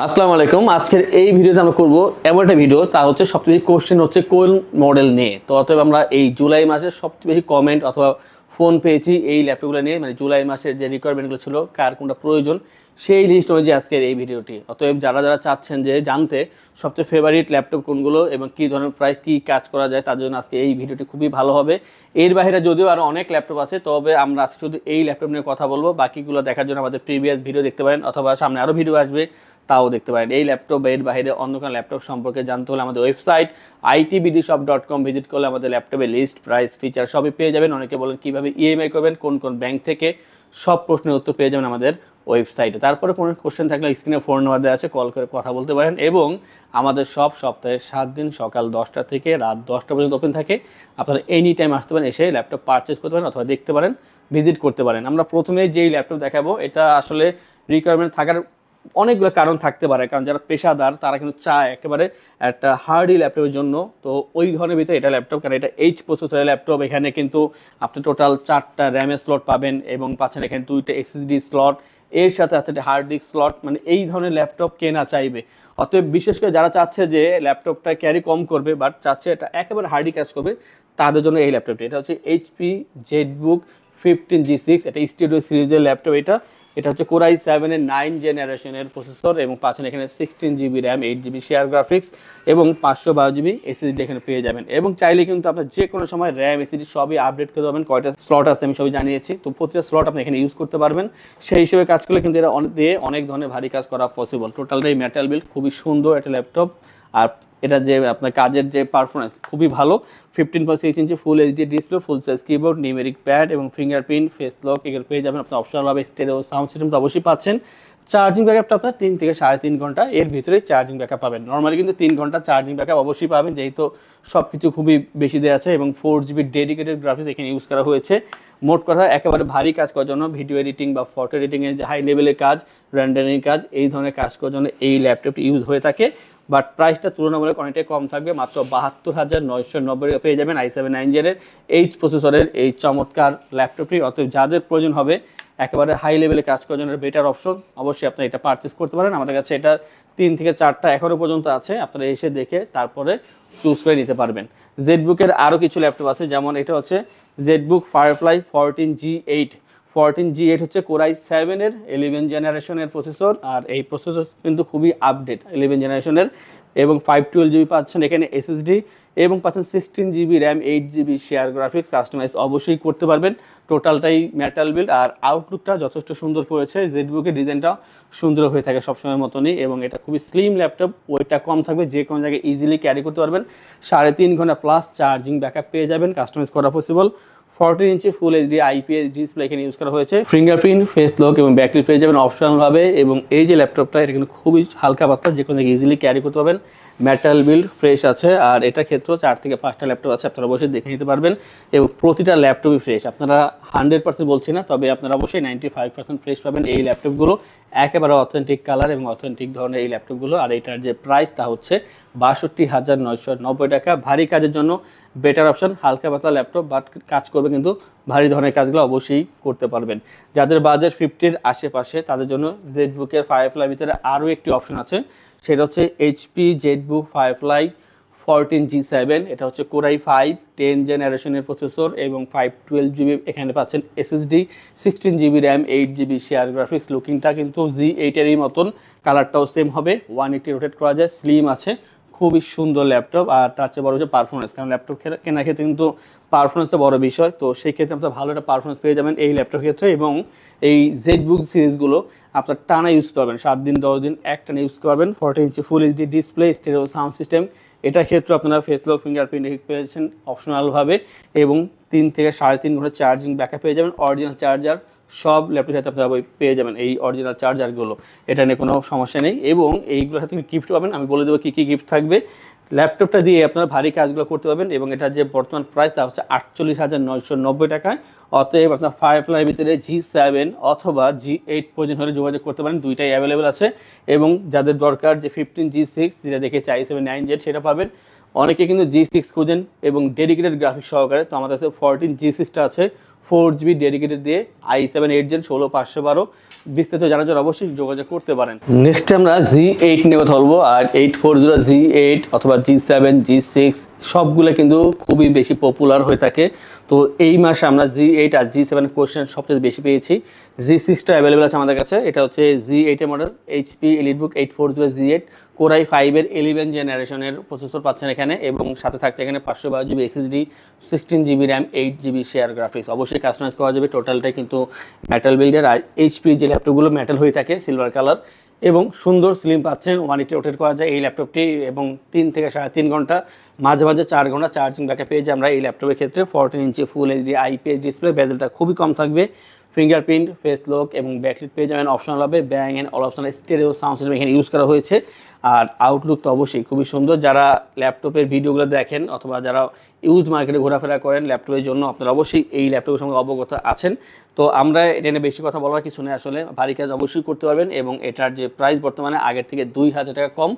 আসসালামু আলাইকুম। আজকের এই ভিডিওতে আমরা করব এমন একটা ভিডিও, তা হচ্ছে সবচেয়ে বেশি কোশ্চেন হচ্ছে কোন মডেল নিয়ে। তো অতএব আমরা এই জুলাই মাসের সবচেয়ে বেশি কমেন্ট অথবা ফোন পেয়েছি এই ল্যাপটপগুলো নিয়ে, মানে জুলাই মাসের যে রিকোয়ারমেন্টগুলো ছিল, কার কোনটা প্রয়োজন সেই লিস্ট অনুযায়ী আজকের এই ভিডিওটি। অতএব যারা যারা চাচ্ছেন যে জানতে সবচেয়ে ফেভারিট ল্যাপটপ কোনগুলো এবং কী ধরনের প্রাইস কী কাজ করা যায়, তার জন্য আজকে এই ভিডিওটি খুবই ভালো হবে। এর বাইরে যদিও আরও অনেক ল্যাপটপ আছে, তবে আমরা আজকে শুধু এই ল্যাপটপ নিয়ে কথা বলবো। বাকিগুলো দেখার জন্য আমাদের প্রিভিয়াস ভিডিও দেখতে পারেন, অথবা সামনে আরও ভিডিও আসবে তাও দেখতে পারেন। এই ল্যাপটপ বা এর বাইরে অন্য কোনো ল্যাপটপ সম্পর্কে জানতে হলে আমাদের ওয়েবসাইট itbdshop.com ভিজিট করলে আমাদের ল্যাপটপের লিস্ট, প্রাইস, ফিচার সবই পেয়ে যাবেন। অনেকে বলেন কীভাবে ইএমআই করবেন, কোন কোন ব্যাংক থেকে, সব প্রশ্নের উত্তর পেয়ে যাবেন আমাদের ওয়েবসাইটে। তারপরে কোনো কোশ্চেন থাকলে স্ক্রিনে ফোন নাম্বার দেওয়া আছে, কল করে কথা বলতে পারেন। এবং আমাদের সব সপ্তাহে 7 দিন সকাল 10টা থেকে রাত 10টা পর্যন্ত ওপেন থাকে। আপনারা এনি টাইম আসতে পারেন, এসে ল্যাপটপ পারচেস করতে পারেন অথবা দেখতে পারেন, ভিজিট করতে পারেন। আমরা প্রথমে যেই ল্যাপটপ দেখাবো, এটা আসলে রিকোয়ারমেন্ট থাকার অনেকগুলো কারণ থাকতে পারে, কারণ যারা পেশাদার তারা কিন্তু চায় একেবারে একটা হার্ডি ল্যাপটপের জন্য। তো ওই ধরনের ভিতরে এটা ল্যাপটপ, কারণ এটা এইচ প্রসেসরের ল্যাপটপ। এখানে কিন্তু আপনি টোটাল 4টা র্যামের স্লট পাবেন এবং পাচ্ছেন এখানে 2টা এসএসডি স্লট, এর সাথে আছে একটা হার্ড ডিস্ক স্লট। মানে এই ধরনের ল্যাপটপ কে না চাইবে। অতএব বিশেষ করে যারা চাচ্ছে যে ল্যাপটপটা ক্যারি কম করবে বাট চাচ্ছে এটা একেবারে হার্ডি কাজ করবে, তাদের জন্য এই ল্যাপটপটি। এটা হচ্ছে এইচপি জেটবুক 15G6, এটা স্টুডিও সিরিজের ল্যাপটপ। এটা হচ্ছে কোরাই 7-এর 9 জেনারেশনের প্রসেসর এবং পাচ্ছেন এখানে 16GB RAM, 8GB share graphics এবং 512GB এসএসডি এখানে পেয়ে যাবেন। এবং চাইলে কিন্তু আপনার যে কোনো সময় র্যাম, এসএসডি সবই আপডেট করতে পারবেন। কয়টা স্লট আছে আমি সবই জানিয়েছি, তো প্রতিটা স্লট আপনি এখানে ইউজ করতে পারবেন। সেই হিসেবে কাজ করলে কিন্তু এটা দিয়ে অনেক ধরনের ভারী কাজ করা পসিবল। টোটালটাই মেটাল বিল্ড, খুবই সুন্দর একটা ল্যাপটপ। আর এটা যে আপনার কাজের যে পারফরমেন্স খুবই ভালো। 15.6 inch full HD display, full size keyboard, numeric pad এবং ফিঙ্গারপ্রিন্ট, ফেস লক এগুলো পেয়ে যাবেন। আপনি অপশনালভাবে স্টেরিও সাউন্ড সিস্টেম তো অবশ্যই পাচ্ছেন। চার্জিং ব্যাকআপটা আপনার 3 থেকে 3.5 ঘন্টা এর ভিতরেই চার্জিং ব্যাকআপ পাবেন। নর্মালি কিন্তু 3 ঘন্টা চার্জিং ব্যাকআপ অবশ্যই পাবেন, যেহেতু সব কিছু খুবই বেশি দেওয়া আছে এবং 4GB ডেডিকেটেড গ্রাফিক্স এখানে ইউজ করা হয়েছে। মোট কথা একেবারে ভারী কাজ করার জন্য, ভিডিও এডিটিং বা ফটো এডিটিংয়ের যে হাই লেভেলের কাজ, রেন্ডারিং কাজ, এই ধরনের কাজ করার জন্য এই ল্যাপটপটি ইউজ হয়ে থাকে। বাট প্রাইসটা তুলনামূলক অনেকটাই কম থাকবে, মাত্র 72,990 পেয়ে যাবেন i7 9 জেনের এইচ প্রসেসরের এই চমৎকার ল্যাপটপটি। অতএব যাদের প্রয়োজন হবে একেবারে হাই লেভেলে কাজ করার জন্য বেটার অপশন, অবশ্যই আপনারা এটা পারচেস করতে পারেন। আমাদের কাছে এটা 3 থেকে 4টা এখনও পর্যন্ত আছে, আপনারা এসে দেখে তারপরে চুজ করে নিতে পারবেন। জেটবুকের আরও কিছু ল্যাপটপ আছে, যেমন এটা হচ্ছে জেটবুক ফায়ারফ্লাই 14G8 হচ্ছে কোরাই 7-এর 11 জেনারেশনের প্রসেসর। আর এই প্রসেসর কিন্তু খুবই আপডেট 11 জেনারেশনের এবং 512GB পাচ্ছেন এখানে এসএসডি এবং পাচ্ছেন 16GB RAM, 8GB share graphics. Customise অবশ্যই করতে পারবেন। টোটালটাই মেটাল বিল্ড আর আউটলুকটা যথেষ্ট সুন্দর করেছে। জেটবুকের ডিজাইনটা সুন্দর হয়ে থাকে সবসময়ের মতনই এবং এটা খুবই স্লিম ল্যাপটপ, ওয়েটটা কম থাকবে, যে কোনো জায়গায় ইজিলি ক্যারি করতে পারবেন। 3.5 ঘন্টা প্লাস চার্জিং ব্যাকআপ পেয়ে যাবেন, কাস্টমাইজ করা possible. 14 inch full HD IPS display এখানে ইউজ করা হয়েছে। ফিঙ্গারপ্রিন্ট, ফেস লক এবং ব্যাকলিট পেয়ে যাবেন অপশনালভাবে। এবং এই যে ল্যাপটপটা, এটা কিন্তু খুবই হালকা পাতলা, যে কোনো জায়গায় ইজিলি ক্যারি করতে পারবেন। মেটাল বিল্ড ফ্রেশ আছে। আর এটা ক্ষেত্রেও 4 থেকে 5টা ল্যাপটপ আছে, আপনারা অবশ্যই দেখে নিতে পারবেন এবং প্রতিটা ল্যাপটপই ফ্রেশ। আপনারা 100% বলছি না, তবে আপনারা অবশ্যই 95% ফ্রেশ পাবেন এই ল্যাপটপগুলো। একেবারে অথেন্টিক কালার এবং অথেন্টিক ধরনের এই ল্যাপটপগুলো। আর এটার যে প্রাইস তা হচ্ছে 62,990 টাকা। ভারী কাজের জন্য বেটার অপশন, হালকা পাতলা ল্যাপটপ বাট কাজ করবে, কিন্তু ভারী ধরনের কাজগুলো অবশ্যই করতে পারবেন। যাদের বাজেট 50-র আশেপাশে তাদের জন্য জেটবুকের ফায়ারফ্লাই ভিতরে আরও একটি অপশন আছে, সেটা হচ্ছে এইচপি জেটবুক ফায়ারফ্লাই 14G7। এটা হচ্ছে কোরাই 5-10 জেনারেশনের প্রসেসর এবং 512GB এখানে পাচ্ছেন SSD, 16GB RAM, 8GB share graphics. লুকিংটা কিন্তু G8-এরই মতন, কালারটাও সেম হবে, 180 রোটেট করা যায়, স্লিম আছে, খুবই সুন্দর ল্যাপটপ। আর তার চেয়ে বড় হচ্ছে পারফরমেন্স, কারণ ল্যাপটপ কেনার ক্ষেত্রে কিন্তু পারফরমেন্সটা বড় বিষয়। তো সেই ক্ষেত্রে আপনার ভালো একটা পারফরমেন্স পেয়ে যাবেন এই ল্যাপটপ ক্ষেত্রে। এবং এই জেটবুক সিরিজগুলো আপনার টানা ইউজ করতে পারবেন, 7 দিন 10 দিন একটানা ইউজ করতে পারবেন। 14 inch full HD display, stereo sound system, এটার ক্ষেত্রে আপনারা ফেস লক, ফিঙ্গারপ্রিন্ট পেয়েছেন অপশনালভাবে এবং 3 থেকে 3.5 ঘন্টা চার্জিং ব্যাকআপ পেয়ে যাবেন। অরিজিনাল চার্জার সব ল্যাপটপের সাথে আপনারা পেয়ে যাবেন এই অরিজিনাল চার্জারগুলো, এটা নিয়ে কোনো সমস্যা নেই। এবং এইগুলোর সাথে গিফট পাবেন, আমি বলে দেবো কী কী গিফট থাকবে। ল্যাপটপটা দিয়ে আপনারা ভারী কাজগুলো করতে পারবেন এবং এটার যে বর্তমান প্রাইস তা হচ্ছে 48,990 টাকায়। অতএব আপনার ফায়ারফ্লাইয়ের ভিতরে G7 অথবা G8 প্রয়োজন হলে যোগাযোগ করতে পারেন, দুইটাই অ্যাভেলেবেল আছে। এবং যাদের দরকার যে 15G6 যেটা দেখেছি i7 9 জেড, সেটা পাবেন। অনেকে কিন্তু G6 খুঁজেন এবং ডেডিকেটেড গ্রাফিক্স সহকারে, তো আমাদের কাছে 14G6টা আছে 4GB ডেডিকেটেড দিয়ে i7 8 Gen 16512 বিস্তারিত জানার জন্য অবশ্যই যোগাযোগ করতে পারেন। নেক্সট আমরা G8 নিয়ে কথা বলবো। আর 840 G8 অথবা G7 G6 সবগুলো কিন্তু খুবই বেশি পপুলার হয়ে থাকে। তো এই মাসে আমরা G8 আর G7 কোশ্চেন সবচেয়ে বেশি পেয়েছি। G6টা অ্যাভেলেবেল আছে আমাদের কাছে। এটা হচ্ছে G8 এর model HP EliteBook 840 G8 Core i5 এর 11 জেনারেশনের প্রসেসর পাচ্ছেন এখানে, এবং সাথে থাকছে এখানে 512GB SSD, 16GB RAM, 8GB share graphics. অবশ্যই কাস্টমাইজ করা যাবে। টোটালটাই কিন্তু মেটাল বিল্ডের। আর HP যে ল্যাপটপগুলো মেটাল হয়ে থাকে সিলভার কালার, এবং সুন্দর স্লিম পাচ্ছেন। 180 রোটেট করা যায় এই ল্যাপটপটি, এবং 3 থেকে 3.5 ঘন্টা, মাঝে মাঝে 4 ঘন্টা চার্জিং ব্যাকআপ পেয়ে যাই আমরা এই ল্যাপটপের ক্ষেত্রে। 14 inch full HD IPS display, বেজেলটা খুবই কম থাকবে, ফিঙ্গারপ্রিন্ট, ফেস লক এবং ব্যাকলিট পেয়ে যাবেন। অপশনাল হবে Bang and all optional stereo sound system এখানে ইউজ করা হয়েছে। আর আউটলুক তো অবশ্যই খুবই সুন্দর। যারা ল্যাপটপের ভিডিওগুলো দেখেন অথবা যারা ইউজ মার্কেটে ঘোরাফেরা করেন ল্যাপটপের জন্য, আপনারা অবশ্যই এই ল্যাপটপের সঙ্গে অবগত আছেন। তো আমরা এটা নিয়ে বেশি কথা বলার কিছু নেই, আসলে ভারী কাজ অবশ্যই করতে পারবেন। এবং এটার যে প্রাইস বর্তমানে আগের থেকে 2000 টাকা কম,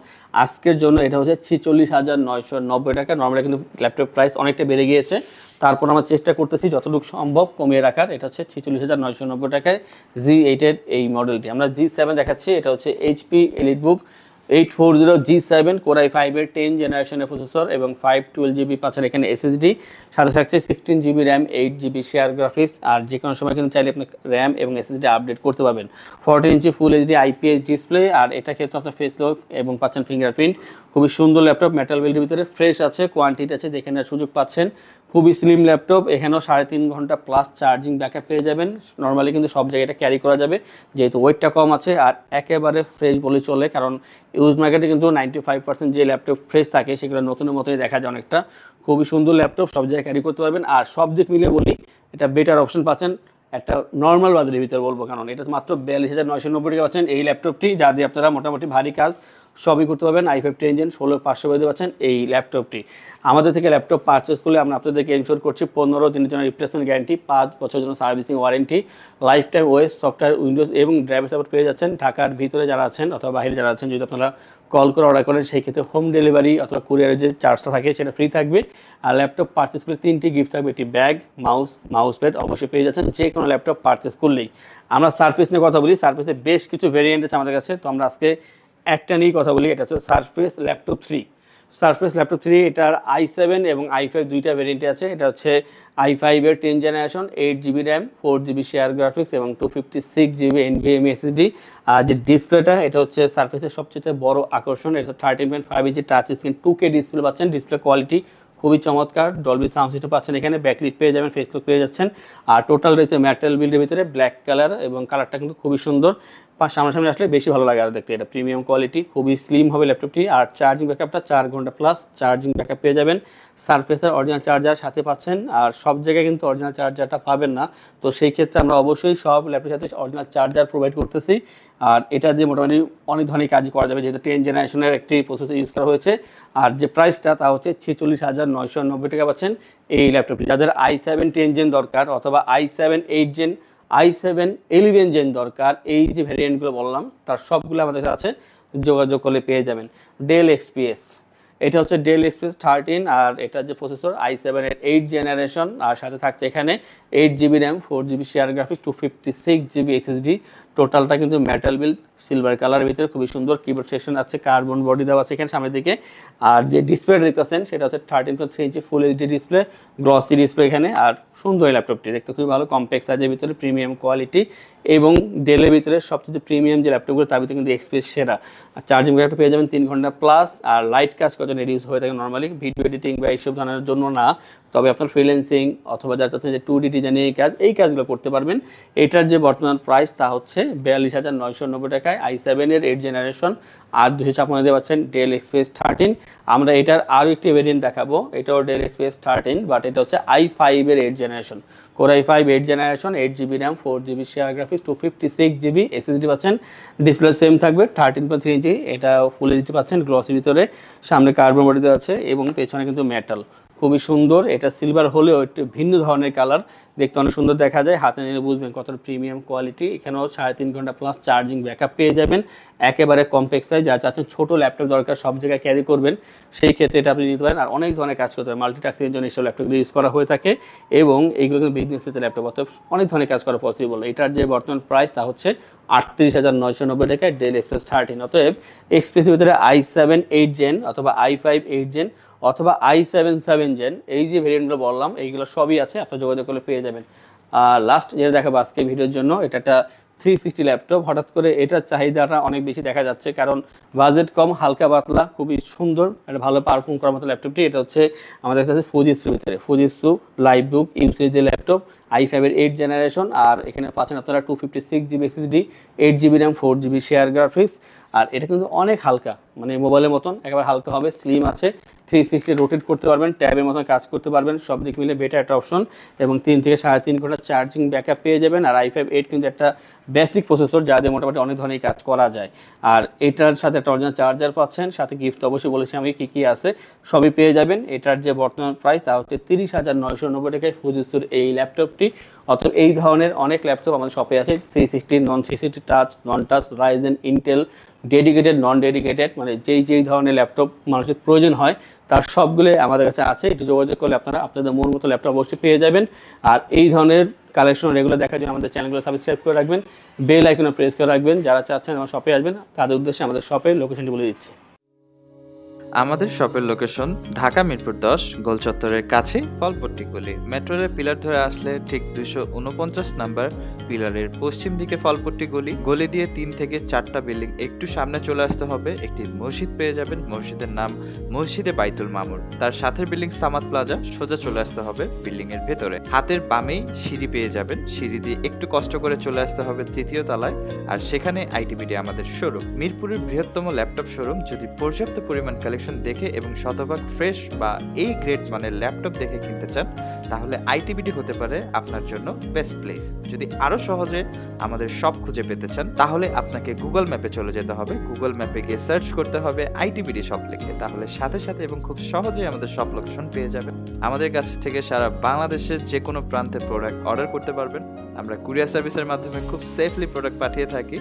আজকের জন্য এটা হচ্ছে 46,990 টাকা। নর্মালি কিন্তু ল্যাপটপ প্রাইস অনেকটা বেড়ে গিয়েছে, তারপর আমরা চেষ্টা করতেছি যতটুকু সম্ভব কমিয়ে রাখার। এটা হচ্ছে 46,990 টাকায় G8 এর এই মডেলটি। আমরা G7 দেখাচ্ছি। এটা হচ্ছে HP EliteBook 840 G7 Core i5 এর 10 জেনারেশনের প্রসেসর, এবং 512GB পাচ্ছেন এখানে SSD, সাথে থাকছে 16GB RAM, 8GB share graphics. আর যে কোনো সময় কিন্তু চাইলে আপনি RAM এবং SSD আপডেট করতে পারবেন। 14 inch full HD IPS display, আর এটা ক্ষেত্রে আপনার ফেস লক এবং পাচ্ছেন ফিঙ্গারপ্রিন্ট। খুবই সুন্দর ল্যাপটপ, মেটাল বিল্ডের ভিতরে ফ্রেশ আছে, কোয়ান্টিটি আছে, দেখে নেওয়ার সুযোগ পাচ্ছেন। খুবই স্লিম ল্যাপটপ, এখানেও 3.5 ঘন্টা প্লাস চার্জিং ব্যাকআপ পেয়ে যাবেন। নর্মালি কিন্তু সব জায়গায় এটা ক্যারি করা যাবে যেহেতু ওয়েটটা কম আছে। আর একেবারে ফ্রেশ বলে চলে, কারণ ইউজ মার্কেটে কিন্তু 95% যে ল্যাপটপ ফ্রেশ থাকে সেগুলো নতুনের মতোই দেখা যায় অনেকটা। খুবই সুন্দর ল্যাপটপ, সব জায়গায় ক্যারি করতে পারবেন। আর সব দিক মিলিয়ে বলি এটা বেটার অপশন পাচ্ছেন একটা নর্মাল বাজারের ভিতরে বলবো, কারণ এটা মাত্র 42,990 টাকা পাচ্ছেন এই ল্যাপটপটি, যা দিয়ে আপনারা মোটামুটি ভারী কাজ সবই করতে পারবেন। i5 10 Gen 16512 পাচ্ছেন এই ল্যাপটপটি। আমাদের থেকে ল্যাপটপ পারচেস করলে আমরা আপনাদেরকে ইনশোর করছি 15 দিনের জন্য রিপ্লেসমেন্ট গ্যারান্টি, 5 বছরের জন্য servicing warranty, life time OS software Windows এবং ড্রাইভার সাপোর্ট পেয়ে যাচ্ছেন। ঢাকার ভিতরে যারা আছেন অথবা বাইরে যারা আছেন, যদি আপনারা কল করে অর্ডার করেন সেই ক্ষেত্রে হোম ডেলিভারি অথবা কুরিয়ারের যে চার্জটা থাকে সেটা ফ্রি থাকবে। আর ল্যাপটপ পারচেস করলে 3টি গিফট থাকবে, একটি ব্যাগ, মাউস প্যাড অবশ্যই পেয়ে যাচ্ছেন যে কোনো ল্যাপটপ পারচেস করলেই। আমরা সারফেস নিয়ে কথা বলি। সারফেসে বেশ কিছু ভেরিয়েন্ট আছে আমাদের কাছে, তো আমরা আজকে একটা নিয়েই কথা বলি। এটা হচ্ছে সারফেস ল্যাপটপ 3। সারফেস ল্যাপটপ 3 এটার i7 এবং i5 দুইটা ভেরিয়েন্টে আছে। এটা হচ্ছে i5 এর 10 generation, 8GB RAM, 4GB share graphics এবং 256GB NVMe SSD। আর যে ডিসপ্লেটা এটা হচ্ছে সারফেসের সবচেয়ে বড় আকর্ষণ। এটা 13.5 ইঞ্চি টাচ স্ক্রিন 2K ডিসপ্লে পাচ্ছেন। ডিসপ্লে কোয়ালিটি খুবই চমৎকার, ডলবি সাউন্ড সিস্টেম পাচ্ছেন এখানে, ব্যাকলিট পেয়ে যাবেন, ফেসবুক পেয়ে যাচ্ছেন। আর টোটাল রয়েছে মেটাল বিল্ডের ভিতরে ব্ল্যাক কালার, এবং কালারটা কিন্তু খুবই সুন্দর। সামনাসামনি আসলে বেশি ভালো লাগে আর দেখতে। এটা প্রিমিয়াম কোয়ালিটি, খুবই স্লিম হবে ল্যাপটপটি। আর চার্জিং ব্যাকআপটা 4 ঘন্টা প্লাস চার্জিং ব্যাকআপ পেয়ে যাবেন। সারফেসের অরিজিনাল চার্জার সাথে পাচ্ছেন, আর সব জায়গায় কিন্তু অরিজিনাল চার্জারটা পাবেন না। তো সেই ক্ষেত্রে আমরা অবশ্যই সব ল্যাপটপের সাথে অরিজিনাল চার্জার প্রোভাইড করতেছি। আর এটা দিয়ে মোটামুটি অনেক ধরনের কাজ করা যাবে, যেহেতু 10 জেনারেশনের একটি প্রসেসর ইউজ করা হয়েছে। আর যে প্রাইসটা তা হচ্ছে 46,990 টাকা পাচ্ছেন এই ল্যাপটপটি। যাদের i7 10 Gen দরকার অথবা i7 8 Gen, i7 11 Gen দরকার, এই যে ভ্যারিয়েন্টগুলো বললাম তার সবগুলো আমাদের কাছে আছে, যোগাযোগ করলে পেয়ে যাবেন। ডেল XPS, এটা হচ্ছে ডেল XPS 13, আর এটা যে প্রসেসর i7 এর 8 জেনারেশন, আর সাথে থাকছে এখানে 8GB RAM, 4GB share graphics, 256GB SSD। টোটালটা কিন্তু মেটাল বিল্ড, সিলভার কালারের ভিতরে খুবই সুন্দর। কিবোর্ড সেকশন আছে, কার্বন বডি দেওয়া আছে এখানে সামনের দিকে। আর যে ডিসপ্লেটা দেখতেছেন সেটা হচ্ছে 13.3 inch full HD display, glossy display এখানে। আর সুন্দর এই ল্যাপটপটি দেখতে খুবই ভালো, কম্প্যাক্ট সাইজের ভিতরে, প্রিমিয়াম কোয়ালিটি, এবং ডেলের ভিতরে সবচেয়ে প্রিমিয়াম যে ল্যাপটপগুলো তার ভিতরে কিন্তু XPS সেরা। আর চার্জিং ব্যাকআপ পেয়ে যাবেন 3 ঘন্টা প্লাস। আর লাইট কাজ কত ইউজ হয়ে থাকে নর্মালি, ভিডিও এডিটিং বা এইসব ধরনের জন্য না, তবে আপনার ফ্রিল্যান্সিং অথবা যার চাচ্ছেন যে 2D ডিজাইনিং এই কাজগুলো করতে পারবেন। এটার যে বর্তমান প্রাইস তা হচ্ছে 42,990 টাকায় i7 এর 8 জেনারেশন, আর 256 দিয়ে পাচ্ছেন ডেল XPS 13। আমরা এটার আরও একটি ভেরিয়েন্ট দেখাবো, এটাও ডেল XPS 13, বাট এটা হচ্ছে i5 এর 8 generation, Core i5 8 generation, 8GB RAM, 4GB share graphics, 256GB SSD পাচ্ছেন। ডিসপ্লে সেম থাকবে 13.3 ইঞ্চি, এটা ফুল এইচডি পাচ্ছেন, গ্লসের ভিতরে, সামনে কার্বন বডি দেওয়া আছে এবং পেছনে কিন্তু মেটাল, খুবই সুন্দর। এটা সিলভার হলেও একটু ভিন্ন ধরনের কালার, দেখতে অনেক সুন্দর দেখা যায়, হাতে নিলে বুঝবেন কতটা প্রিমিয়াম কোয়ালিটি। এখানেও 3.5 ঘন্টা প্লাস চার্জিং ব্যাকআপ পেয়ে যাবেন। একেবারে কম্প্যাক্ট সাইজ, যা চাচ্ছেন ছোটো ল্যাপটপ দরকার, সব জায়গায় ক্যারি করবেন, সেই ক্ষেত্রে এটা আপনি নিতে পারেন। আর অনেক ধরনের কাজ করতে পারেন, মাল্টিটাস্কিংয়ের জন্য এইসব ল্যাপটপগুলো ইউজ করা হয়ে থাকে, এবং এইগুলো কিন্তু বিজনেসের ল্যাপটপ, অর্থাৎ অনেক ধরনের কাজ করা পসিবল। এটার যে বর্তমান প্রাইস তা হচ্ছে 38,990 টাকায় ডেল এক্সপ্রেস 13। অতএব এক্সপ্রেসের ভিতরে i7 8 জেন অথবা i5 8 জেন অথবা i7 7 জেন, এই যে ভেরিয়েন্টগুলো বললাম এইগুলো সবই আছে, আপনার যোগাযোগ করলে পেয়ে যাবেন। আর লাস্ট যেটা দেখাবো আজকে ভিডিওর জন্য, এটা একটা 360 ল্যাপটপ। হঠাৎ করে এটার চাহিদাটা অনেক বেশি দেখা যাচ্ছে, কারণ বাজেট কম, হালকা পাতলা, খুবই সুন্দর, একটা ভালো পারফর্ম করার মতো ল্যাপটপটি। এটা হচ্ছে আমাদের কাছে ফুজিসুর ভিতরে ফুজিসু লাইভবুক ইউ সিরিজের ল্যাপটপ, i5-এর 8 জেনারেশন। আর এখানে পাচ্ছেন আপনারা 256 GB SSD, 8 GB RAM, 4 GB share graphics. আর এটা কিন্তু অনেক হালকা, মানে মোবাইলের মতন একেবারে হালকা হবে, স্লিম আছে, 360 রোটেট করতে পারবেন, ট্যাবের মতন কাজ করতে পারবেন, সব দিক মিলে বেটার একটা অপশন। এবং 3 থেকে 3.5 ঘন্টা চার্জিং ব্যাকআপ পেয়ে যাবেন। আর i5 8 কিন্তু একটা বেসিক প্রসেসর, যা দিয়ে মোটামুটি অনেক ধরনের কাজ করা যায়। আর এটার সাথে একটা অরিজিনাল চার্জার পাচ্ছেন, সাথে গিফট অবশ্যই বলেছি আমি কী আছে, সবই পেয়ে যাবেন। এটার যে বর্তমান প্রাইস তা হচ্ছে 30,990 টাকায় ফুজিসুর এই ল্যাপটপটি। অর্থাৎ এই ধরনের অনেক ল্যাপটপ আমাদের শপে আছে, 360, non 360, touch, non touch, Ryzen, Intel, dedicated, non dedicated, মানে যেই ধরনের ল্যাপটপ মানুষের প্রয়োজন হয় তার সবগুলো আমাদের কাছে আছে। একটু যোগাযোগ করলে আপনারা আপনাদের মন মতো ল্যাপটপ অবশ্যই পেয়ে যাবেন। আর এই ধরনের কালেকশন রেগুলার দেখার জন্য আমাদের চ্যানেলগুলো সাবস্ক্রাইব করে রাখবেন, বেল আইকনে প্রেস করে রাখবেন। যারা চাচ্ছেন আমার শপে আসবেন তাদের উদ্দেশ্যে আমাদের শপের লোকেশনটি বলে দিচ্ছি। আমাদের শপের লোকেশন ঢাকা মিরপুর 10 গোল চত্বরের কাছে ফলপট্টি গলি। মেট্রোরের পিলার ধরে আসলে ঠিক 249 নাম্বার পিলারের পশ্চিম দিকে ফলপট্টি গলি। গলি দিয়ে 3 থেকে 4টা বিল্ডিং একটু সামনে চলে আসতে হবে, একটি মসজিদ পেয়ে যাবেন, মসজিদের নাম মসজিদে বাইতুল মামুর। তার সাথের বিল্ডিং সামাদ প্লাজা, সোজা চলে আসতে হবে বিল্ডিং এর ভেতরে। হাতের বামেই সিঁড়ি পেয়ে যাবেন, সিঁড়ি দিয়ে একটু কষ্ট করে চলে আসতে হবে 3য় তলায়, আর সেখানে আইটিবিডি আমাদের শোরুম। মিরপুরের বৃহত্তম ল্যাপটপ শোরুম। যদি পর্যাপ্ত পরিমাণ দেখে এবং শতভাগ ফ্রেশ বা এই গ্রেড মানের ল্যাপটপ দেখে কিনতে চান, তাহলে আইটিবিডি হতে পারে আপনার জন্য বেস্ট প্লেস। যদি আরো সহজে আমাদের শপ খুঁজে পেতে চান, তাহলে আপনাকে গুগল ম্যাপে চলে যেতে হবে। গুগল ম্যাপে গিয়ে সার্চ করতে হবে আইটিবিডি শপ লিখে, তাহলে সাথে সাথে এবং খুব সহজেই আমাদের শপ লোকেশন পেয়ে যাবেন। আমাদের কাছ থেকে সারা বাংলাদেশের যে কোনো প্রান্তে প্রোডাক্ট অর্ডার করতে পারবেন। আমরা কুরিয়ার সার্ভিসের মাধ্যমে খুব সেফলি প্রোডাক্ট পাঠিয়ে থাকি।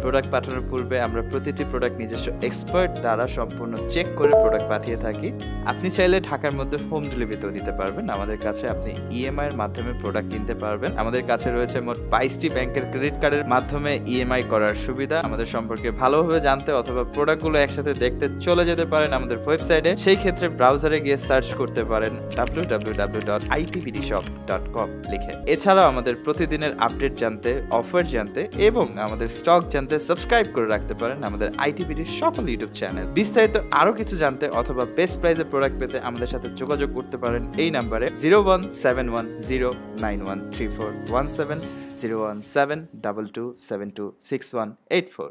প্রোডাক্ট পাঠানোর পূর্বে আমরা প্রতিটি প্রোডাক্ট নিজস্ব এক্সপার্ট দ্বারা সম্পূর্ণ চেক করে প্রোডাক্ট পাঠিয়ে থাকি। আপনি চাইলে ঢাকার মধ্যে হোম ডেলিভারিতেও দিতে পারবেন। আমাদের কাছে আপনি ইএমআই এর মাধ্যমে প্রোডাক্ট কিনতে পারবেন। আমাদের কাছে রয়েছে মোট 22টি ব্যাংকের ক্রেডিট কার্ডের মাধ্যমে ইএমআই করার সুবিধা। আমাদের সম্পর্কে ভালোভাবে জানতে অথবা প্রোডাক্টগুলো একসাথে দেখতে চলে যেতে পারেন আমাদের ওয়েবসাইটে। সেই ক্ষেত্রে ব্রাউজারে গিয়ে সার্চ করতে পারেন www.itbdshop.com লিখে। এছাড়াও আমাদের প্রতিদিনের আপডেট জানতে, অফার জানতে এবং আমাদের স্টক জানতে সাবস্ক্রাইব করে রাখতে পারেন আমাদের আইটিবিডির সকল ইউটিউব চ্যানেল। বিস্তারিত আরো কিছু জানতে অথবা বেস্ট প্রাইসে প্রোডাক্ট পেতে আমাদের সাথে যোগাযোগ করতে পারেন এই নাম্বারে 01710913417 01722726184।